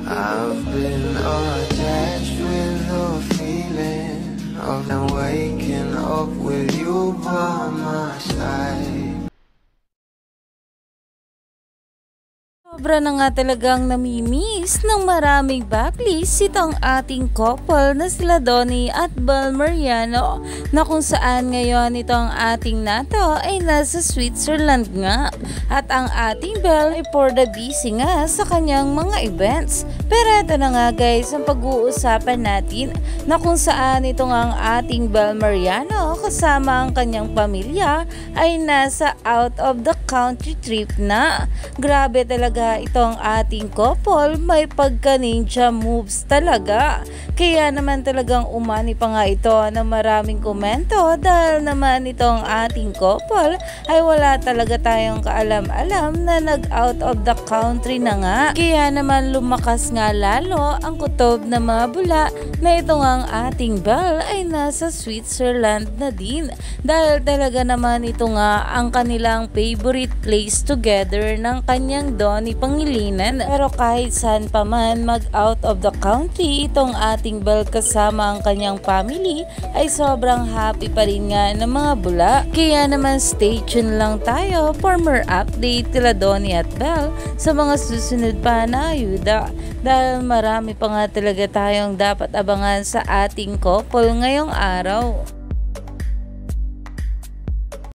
I've been attached with the feeling of them waking up with you by my side. Sobra na nga talagang namimiss ng maraming backlist itong ating couple na sila Donnie at Bel Mariano, na kung saan ngayon itong ating nato ay nasa Switzerland nga, at ang ating Bel ay for the busy nga sa kanyang mga events. Pero ito na nga guys ang pag-uusapan natin, na kung saan itong ang ating Bel Mariano kasama ang kanyang pamilya ay nasa out of the country trip na. Grabe talaga itong ating couple, may pagka ninja moves talaga. Kaya naman talagang umani pa nga ito ng maraming komento, dahil naman itong ating couple ay wala talaga tayong kaalam-alam na nag out of the country na nga. Kaya naman lumakas nga lalo ang kutob na mga bula na itong ang ating Bel ay nasa Switzerland na din, dahil talaga naman ito nga ang kanilang favorite place together ng kanyang Donnie Pangilinan. Pero kahit saan pa man mag out of the country itong ating Bel kasama ang kanyang family, ay sobrang happy pa rin nga ng mga bula. Kaya naman stay tuned lang tayo for more update kila Donnie at Bel sa mga susunod pa na ayuda, dahil marami pa nga talaga tayong dapat abangan sa ating couple ngayong araw.